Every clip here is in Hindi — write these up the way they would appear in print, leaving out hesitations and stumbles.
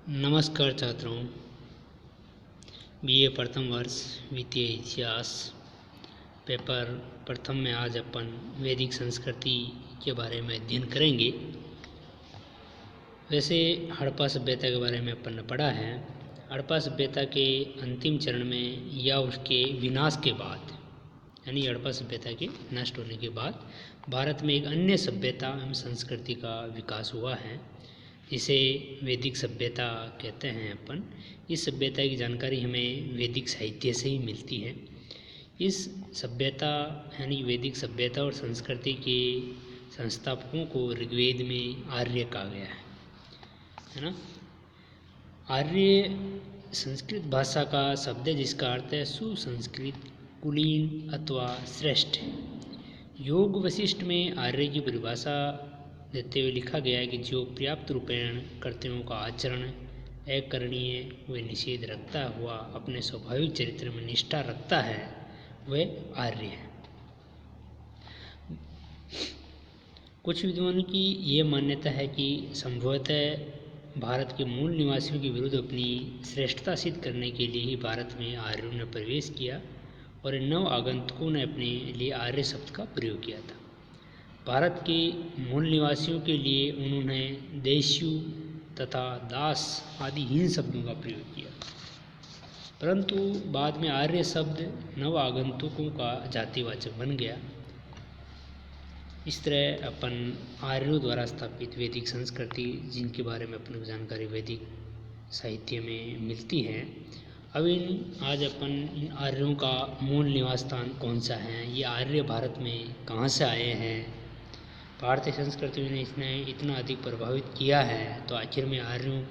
नमस्कार छात्रों, बीए प्रथम वर्ष वित्तीय इतिहास पेपर प्रथम में आज अपन वैदिक संस्कृति के बारे में अध्ययन करेंगे। वैसे हड़प्पा सभ्यता के बारे में अपन ने पढ़ा है। हड़प्पा सभ्यता के अंतिम चरण में या उसके विनाश के बाद, यानी हड़प्पा सभ्यता के नष्ट होने के बाद भारत में एक अन्य सभ्यता एवं संस्कृति का विकास हुआ है, जिसे वैदिक सभ्यता कहते हैं अपन। इस सभ्यता की जानकारी हमें वैदिक साहित्य से ही मिलती है। इस सभ्यता यानी वैदिक सभ्यता और संस्कृति के संस्थापकों को ऋग्वेद में आर्य कहा गया है ना। आर्य संस्कृत भाषा का शब्द है जिसका अर्थ है सुसंस्कृत, कुलीन अथवा श्रेष्ठ। योग वशिष्ठ में आर्य की परिभाषा देते हुए लिखा गया है कि जो पर्याप्त रूपेण कर्तव्यों का आचरण अकरणीय व निषेध रखता हुआ अपने स्वाभाविक चरित्र में निष्ठा रखता है वह आर्य है। कुछ विद्वानों की ये मान्यता है कि संभवतः भारत के मूल निवासियों के विरुद्ध अपनी श्रेष्ठता सिद्ध करने के लिए ही भारत में आर्यों ने प्रवेश किया और नव आगंतुकों ने अपने लिए आर्य शब्द का प्रयोग किया था। भारत के मूल निवासियों के लिए उन्होंने देश्यु तथा दास आदि हीन शब्दों का प्रयोग किया, परंतु बाद में आर्य शब्द नव आगंतुकों का जातिवाचक बन गया। इस तरह अपन आर्यों द्वारा स्थापित वैदिक संस्कृति, जिनके बारे में अपन को जानकारी वैदिक साहित्य में मिलती है। अब आज अपन इन आर्यों का मूल निवास स्थान कौन सा है, ये आर्य भारत में कहाँ से आए हैं, भारतीय संस्कृति ने इसने इतना अधिक प्रभावित किया है, तो आखिर में आर्य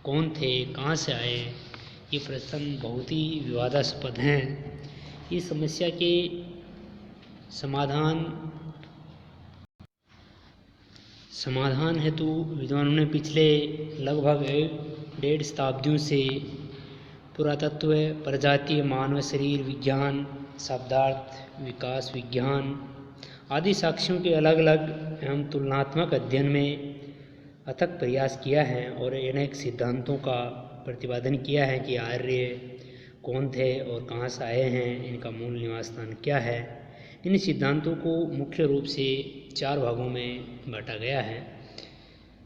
कौन थे, कहाँ से आए, ये प्रश्न बहुत ही विवादास्पद हैं। इस समस्या के समाधान हेतु विद्वानों ने पिछले लगभग 1.5 शताब्दियों से पुरातत्व, प्रजातीय मानव शरीर विज्ञान, शब्दार्थ विकास विज्ञान आदि साक्ष्यों के अलग अलग एवं तुलनात्मक अध्ययन में अथक प्रयास किया है और अनेक सिद्धांतों का प्रतिपादन किया है कि आर्य कौन थे और कहाँ से आए हैं, इनका मूल निवास स्थान क्या है। इन सिद्धांतों को मुख्य रूप से 4 भागों में बांटा गया है।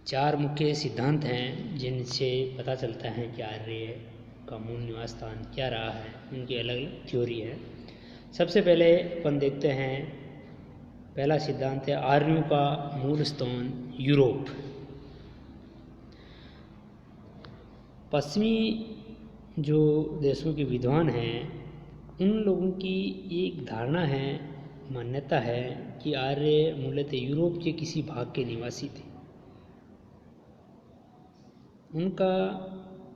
4 मुख्य सिद्धांत हैं जिनसे पता चलता है कि आर्य का मूल निवास स्थान क्या रहा है, उनकी अलग अलग थ्योरी है। सबसे पहले अपन देखते हैं, पहला सिद्धांत है आर्यों का मूल स्थान यूरोप। पश्चिमी जो देशों के विद्वान हैं, उन लोगों की एक धारणा है, मान्यता है कि आर्य मूलतः यूरोप के किसी भाग के निवासी थे। उनका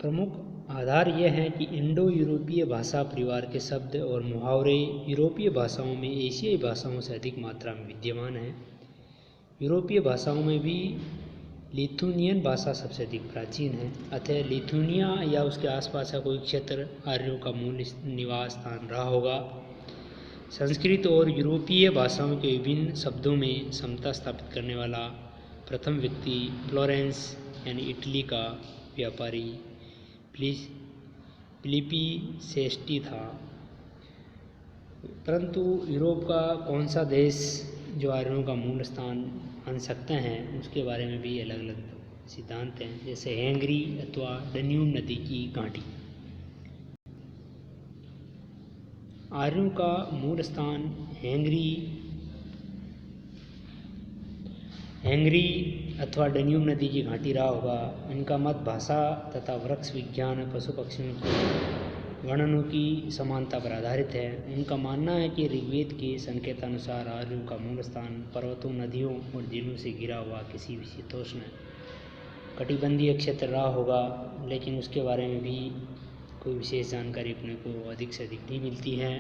प्रमुख आधार यह है कि इंडो यूरोपीय भाषा परिवार के शब्द और मुहावरे यूरोपीय भाषाओं में एशियाई भाषाओं से अधिक मात्रा में विद्यमान है। यूरोपीय भाषाओं में भी लिथुनियन भाषा सबसे अधिक प्राचीन है, अतः लिथुनिया या उसके आसपास का कोई क्षेत्र आर्यों का मूल निवास स्थान रहा होगा। संस्कृत और यूरोपीय भाषाओं के विभिन्न शब्दों में समता स्थापित करने वाला प्रथम व्यक्ति फ्लोरेंस यानी इटली का व्यापारी फिलिपी सेस्टी था। परंतु यूरोप का कौन सा देश जो आर्यों का मूल स्थान बन सकते हैं, उसके बारे में भी अलग अलग सिद्धांत हैं, जैसे हैंगरी अथवा डन्यूब नदी की घाटी। आर्यों का मूल स्थान हैंगरी अथवा डन्यूब नदी की घाटी रहा होगा। इनका मत भाषा तथा वृक्ष विज्ञान, पशु पक्षियों की वर्णनों की समानता पर आधारित है। उनका मानना है कि ऋग्वेद के संकेतानुसार आर्यों का मूल स्थान पर्वतों, नदियों और झीलों से घिरा हुआ किसी भी शीतोष्ण कटिबंधीय क्षेत्र रहा होगा, लेकिन उसके बारे में भी कोई विशेष जानकारी अपने को अधिक से अधिक नहीं मिलती है।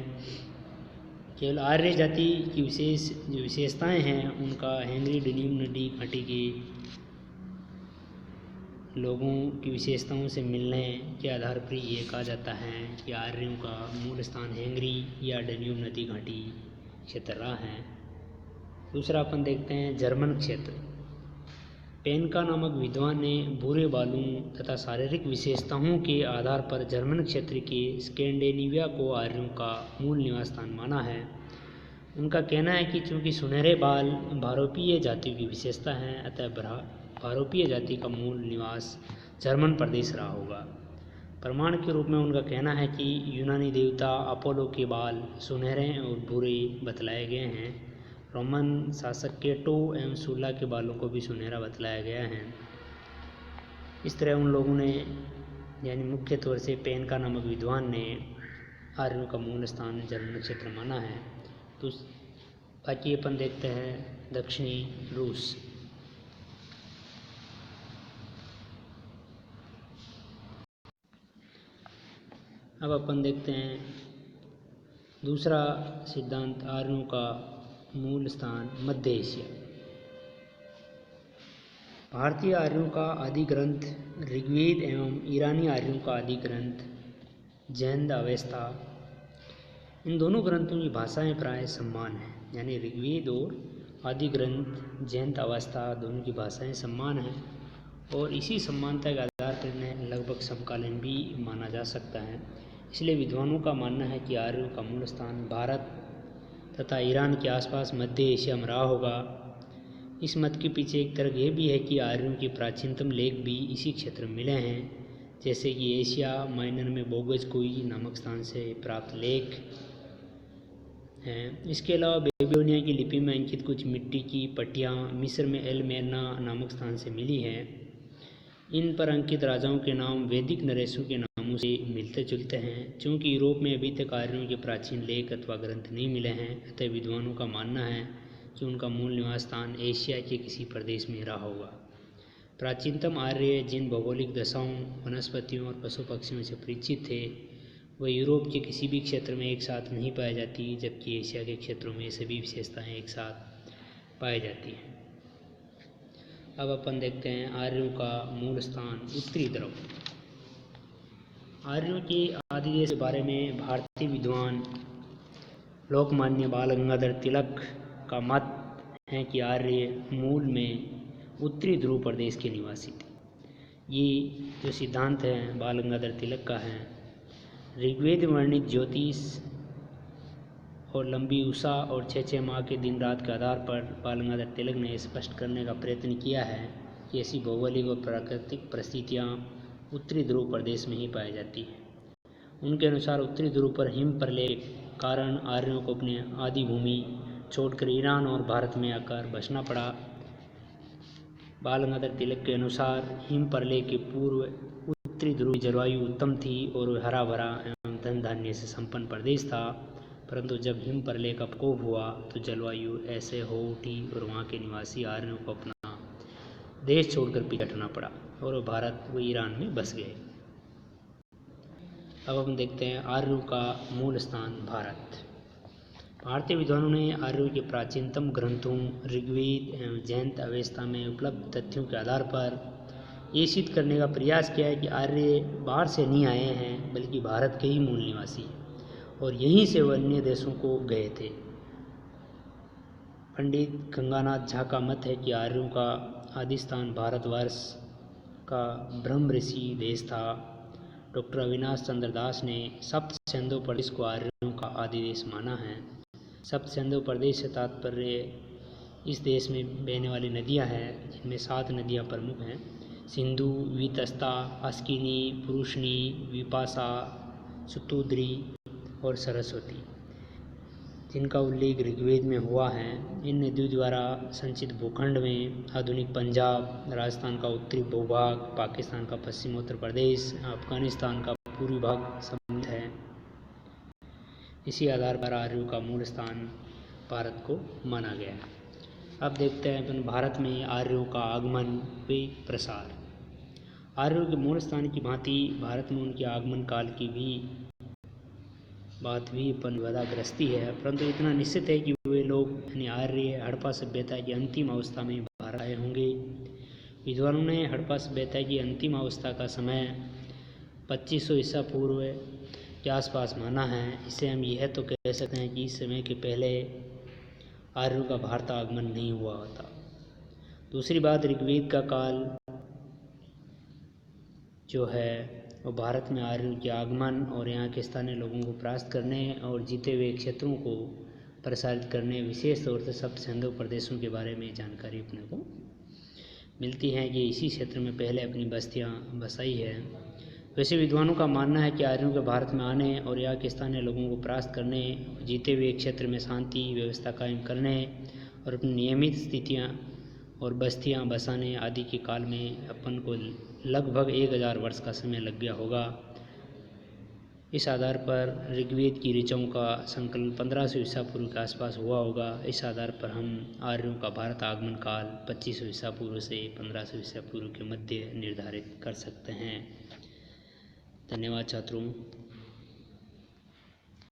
केवल आर्य जाति की जो विशेषताएं हैं, उनका हैंगरी डन्यूब नदी घाटी के लोगों की विशेषताओं से मिलने के आधार पर ये कहा जाता है कि आर्यों का मूल स्थान हैंगरी या डन्यूब नदी घाटी क्षेत्र रहा है। दूसरा अपन देखते हैं जर्मन क्षेत्र। पेनका नामक विद्वान ने भूरे बालों तथा शारीरिक विशेषताओं के आधार पर जर्मन क्षेत्र के स्कैंडिनेविया को आर्यों का मूल निवास स्थान माना है। उनका कहना है कि चूंकि सुनहरे बाल भारोपीय जातियों की विशेषता है, अतः भारोपीय जाति का मूल निवास जर्मन प्रदेश रहा होगा। प्रमाण के रूप में उनका कहना है कि यूनानी देवता अपोलो के बाल सुनहरे और भूरे बतलाए गए हैं। रोमन शासक केटो एवं सुला के बालों को भी सुनहरा बतलाया गया है। इस तरह उन लोगों ने, यानी मुख्य तौर से पेनका नामक विद्वान ने, आर्यों का मूल स्थान जर्मन क्षेत्र माना है। तो बाकी अपन देखते हैं दक्षिणी रूस। अब अपन देखते हैं दूसरा सिद्धांत, आर्यों का मूल स्थान मध्य एशिया। भारतीय आर्यों का आदि ग्रंथ ऋग्वेद एवं ईरानी आर्यों का आदि ग्रंथ जैन अवेस्ता, इन दोनों ग्रंथों की भाषाएं प्राय समान हैं। यानी ऋग्वेद और आदि ग्रंथ जैन अवस्था दोनों की भाषाएं समान हैं और इसी समानता के आधार पर इन्हें लगभग समकालीन भी माना जा सकता है। इसलिए विद्वानों का मानना है कि आर्यों का मूल स्थान भारत तथा ईरान के आसपास मध्य एशिया में रहा होगा। इस मत के पीछे एक तर्क यह भी है कि आर्यों के प्राचीनतम लेख भी इसी क्षेत्र में मिले हैं, जैसे कि एशिया माइनर में बोगज कोई नामक स्थान से प्राप्त लेख हैं। इसके अलावा बेबीलोनिया की लिपि में अंकित कुछ मिट्टी की पट्टियाँ मिस्र में एल मेरना नामक स्थान से मिली हैं। इन पर अंकित राजाओं के नाम वैदिक नरेशों के नामों से मिलते जुलते हैं। चूँकि यूरोप में अभी तक आर्यों के प्राचीन लेख अथवा ग्रंथ नहीं मिले हैं, अतः विद्वानों का मानना है कि उनका मूल निवास स्थान एशिया के किसी प्रदेश में रहा होगा। प्राचीनतम आर्य जिन भौगोलिक दशाओं, वनस्पतियों और पशु पक्षियों से परिचित थे, वह यूरोप के किसी भी क्षेत्र में एक साथ नहीं पाई जाती, जबकि एशिया के क्षेत्रों में सभी विशेषताएं एक साथ पाई जाती हैं। अब अपन देखते हैं आर्यों का मूल स्थान उत्तरी ध्रुव। आर्यों के आदि देश के बारे में भारतीय विद्वान लोकमान्य बाल गंगाधर तिलक का मत है कि आर्य मूल में उत्तरी ध्रुव प्रदेश के निवासी थे। ये जो सिद्धांत है बाल गंगाधर तिलक का है। ऋग्वेद वर्णित ज्योतिष और लंबी उषा और 6 माह के दिन रात के आधार पर बाल गंगाधर तिलक ने स्पष्ट करने का प्रयत्न किया है कि ऐसी भौगोलिक और प्राकृतिक परिस्थितियाँ उत्तरी ध्रुव प्रदेश में ही पाई जाती हैं। उनके अनुसार उत्तरी ध्रुव पर हिम प्रलय के कारण आर्यों को अपनी आदि भूमि छोड़कर ईरान और भारत में आकर बसना पड़ा। बाल गंगाधर तिलक के अनुसार हिम प्रलय के पूर्व उत्तरी ध्रुव की जलवायु उत्तम थी और हरा भरा एवं धन धान्य से संपन्न प्रदेश था, परंतु जब हिम प्रलय का प्रकोप हुआ तो जलवायु ऐसे हो उठी और वहाँ के निवासी आर्यों को अपना देश छोड़कर पीछे हटना पड़ा और वो भारत व ईरान में बस गए। अब हम देखते हैं आर्यों का मूल स्थान भारत। भारतीय विद्वानों ने आर्यों के प्राचीनतम ग्रंथों ऋग्वेद एवं जैन अवेस्ता में उपलब्ध तथ्यों के आधार पर ये सिद्ध करने का प्रयास किया है कि आर्य बाहर से नहीं आए हैं, बल्कि भारत के ही मूल निवासी हैं और यहीं से वह अन्य देशों को गए थे। पंडित गंगानाथ झा का मत है कि आर्यों का आदि स्थान भारतवर्ष का ब्रह्म ऋषि देश था। डॉक्टर अविनाश चंद्र दास ने सप्त सिंधु प्रदेश को आर्यों का आदि देश माना है। सप्त सिंधु प्रदेश से तात्पर्य इस देश में बहने वाली नदियां हैं, जिनमें 7 नदियां प्रमुख हैं: सिंधु, वितस्ता, अस्किनी, पुरुषनी, विपाशा, सुतुद्री और सरस्वती, जिनका उल्लेख ऋग्वेद में हुआ है। इन नदियों द्वारा संचित भूखंड में आधुनिक पंजाब, राजस्थान का उत्तरी भूभाग, पाकिस्तान का पश्चिमी उत्तर प्रदेश, अफगानिस्तान का पूर्वी भाग सम्मिलित है। इसी आधार पर आर्यों का मूल स्थान भारत को माना गया है। अब देखते हैं अपन भारत में आर्यों का आगमन व प्रसार। आर्यों के मूल स्थान की भांति भारत में उनके आगमन काल की भी बात भी अपन विवादाग्रस्ती है, परंतु इतना निश्चित है कि वे लोग यानी आर्य हड़प्पा सभ्यता की अंतिम अवस्था में भारत आए होंगे। विद्वानों ने हड़प्पा सभ्यता की अंतिम अवस्था का समय 2500 ईसा पूर्व के आसपास माना है। इससे हम यह तो कह सकते हैं कि इस समय के पहले आर्यों का भारत आगमन नहीं हुआ था। दूसरी बात, ऋग्वेद का काल जो है वो भारत में आर्यों के आगमन और यहाँ के स्थानीय लोगों को परास्त करने और जीते हुए क्षेत्रों को प्रसारित करने, विशेष तौर से सप्त सिंधु प्रदेशों के बारे में जानकारी अपने को मिलती है कि इसी क्षेत्र में पहले अपनी बस्तियाँ बसाई है। वैसे विद्वानों का मानना है कि आर्यों के भारत में आने और यहाँ के स्थानीय लोगों को परास्त करने, जीते हुए क्षेत्र में शांति व्यवस्था कायम करने और अपनी नियमित स्थितियाँ और बस्तियाँ बसाने आदि के काल में अपन को लगभग 1000 वर्ष का समय लग गया होगा। इस आधार पर ऋग्वेद की ऋचाओं का संकलन 1500 ईसा पूर्व के आसपास हुआ होगा। इस आधार पर हम आर्यों का भारत आगमन काल 2500 ईसा पूर्व से 1500 ईसा पूर्व के मध्य निर्धारित कर सकते हैं। धन्यवाद छात्रों।